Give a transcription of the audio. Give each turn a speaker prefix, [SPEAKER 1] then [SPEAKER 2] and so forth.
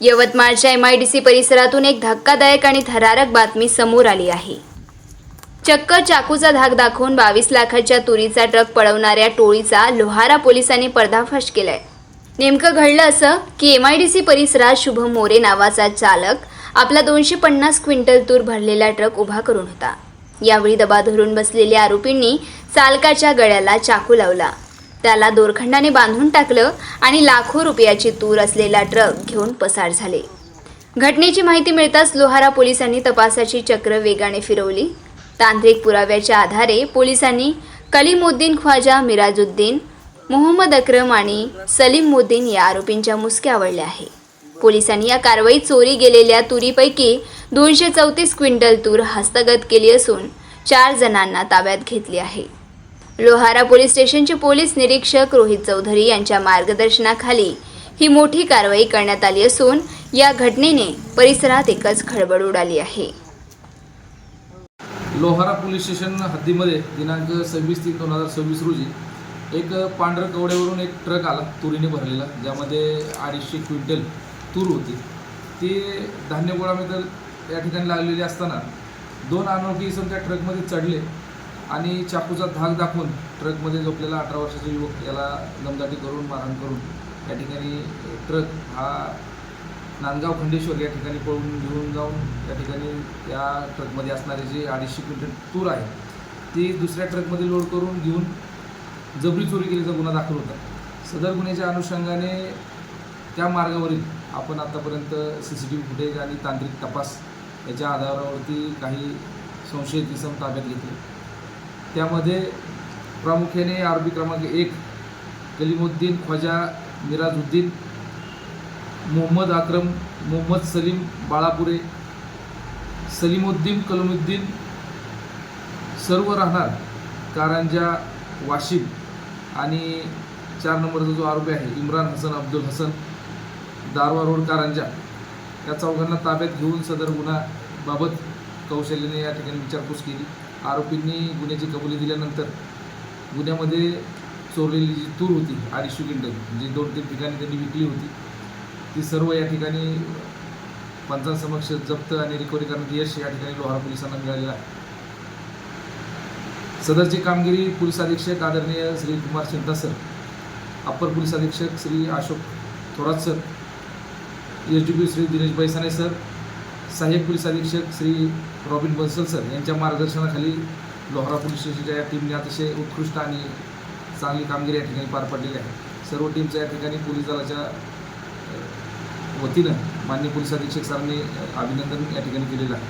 [SPEAKER 1] यवतमाळच्या MIDC परिसरातून एक धक्कादायक आणि थरारक बातमी समोर आली आहे। चक्क चाकूचा धाक दाखवून 22 लाखाच्या तुरीचा ट्रक पळवणाऱ्या टोळीचा लोहारा पोलिसांनी पर्दाफाश केलाय। नेमकं घडलं असं की MIDC परिसरात शुभम मोरे नावाचा चालक आपला 250 क्विंटल तूर भरलेला ट्रक उभा करून होता। यावेळी दबा धरून बसलेल्या आरोपींनी चालकाच्या गळ्याला चाकू लावला, त्याला दोरखंडाने बांधून टाकलं आणि लाखो रुपयाची तूर असलेला ट्रक घेऊन पसार झाले। घटनेची माहिती मिळताच लोहारा पोलिसांनी तपासाची चक्र वेगाने फिरवली। तांत्रिक पुराव्याच्या आधारे पोलिसांनी कलीमुद्दीन ख्वाजा मिराजुद्दीन, मोहम्मद अक्रम आणि सलीमुद्दीन या आरोपींच्या मुसक्या आवळल्या आहे। पोलिसांनी या कारवाईत चोरी गेलेल्या तुरीपैकी 234 क्विंटल तूर हस्तगत केली असून 4 जणांना ताब्यात घेतले आहे। लोहारा पोलीस स्टेशनचे पोलीस निरीक्षक रोहित चौधरी यांच्या मार्गदर्शनाखाली ही मोठी कारवाई करण्यात आली असून या घटनेने परिसरात एकच खळबळ उडाली आहे।
[SPEAKER 2] लोहारा पोलीस स्टेशन हद्दीमध्ये दिनांक 26/3/2026 रोजी एक पांढरं कवड्यावरून एक ट्रक आला तुरीने भरलेला, ज्यामध्ये 250 क्विंटल तूर होती। ती धान्य गोळामध्ये या ठिकाणी लागलेली असताना 2 अनोळखी इसम त्या ट्रकमध्ये चढले आणि चाकूचा धाक दाखवून ट्रकमध्ये झोपलेला 18 वर्षाचा युवक याला दमदाटी करून मारहाण करून या ठिकाणी ट्रक हा नांदगाव खंडेश्वर या ठिकाणी पळून घेऊन जाऊन या ठिकाणी या ट्रकमध्ये असणारे जे 250 क्विंटल तूर आहे ती दुसऱ्या ट्रकमध्ये लोड करून घेऊन जबरी चोरी केल्याचा गुन्हा दाखल होता। सदर गुन्ह्याच्या अनुषंगाने त्या मार्गावरील आपण आतापर्यंत CCTV फुटेज आणि तांत्रिक तपास याच्या आधारावरती काही संशयित इसम ताब्यात घेतले। त्यामध्ये प्रामुख्याने आरोपी क्रमांक 1 कलीमुद्दीन ख्वाजा मिराजुद्दीन, मोहम्मद अक्रम, मोहम्मद सलीम बाळापुरे, सलीमुद्दीन कलमुद्दीन, सर्व राहणार कारंजा वाशिम, आणि 4 नंबरचा जो आरोपी आहे इम्रान हसन अब्दुल हसन दारवा रोड कारंजा, या चौघांना ताब्यात घेऊन सदर गुन्ह्याबाबत कौशल्याने या ठिकाणी विचारपूस केली। आरोपींनी गुन्ह्याची कबुली दिल्यानंतर गुन्ह्यामध्ये चोरलेली जी तूर होती 250 क्विंटल जी 2-3 ठिकाणी त्यांनी विकली होती ती सर्व या ठिकाणी पंचांसमक्ष जप्त आणि रिकव्हरी करण्यात यश या ठिकाणी लोहारा पोलिसांना मिळालेलं आहे। सदरची कामगिरी पोलीस अधीक्षक आदरणीय श्री कुमार चिंता सर, अप्पर पोलीस अधीक्षक Shri Ashok Thorat sir, SDPO Shri Dinesh बैसाने sir, सहाय्यक पोलीस अधीक्षक श्री रॉबिन बन्सल सर यांच्या मार्गदर्शनाखाली लोहारा पोलीस स्टेशनच्या या टीमने अतिशय उत्कृष्ट आणि चांगली कामगिरी या ठिकाणी पार पाडलेली आहे। सर्व टीमच्या या ठिकाणी पोलीस दलाच्या वतीनं माननीय पोलीस अधीक्षक सरांनी अभिनंदन या ठिकाणी केलेलं आहे।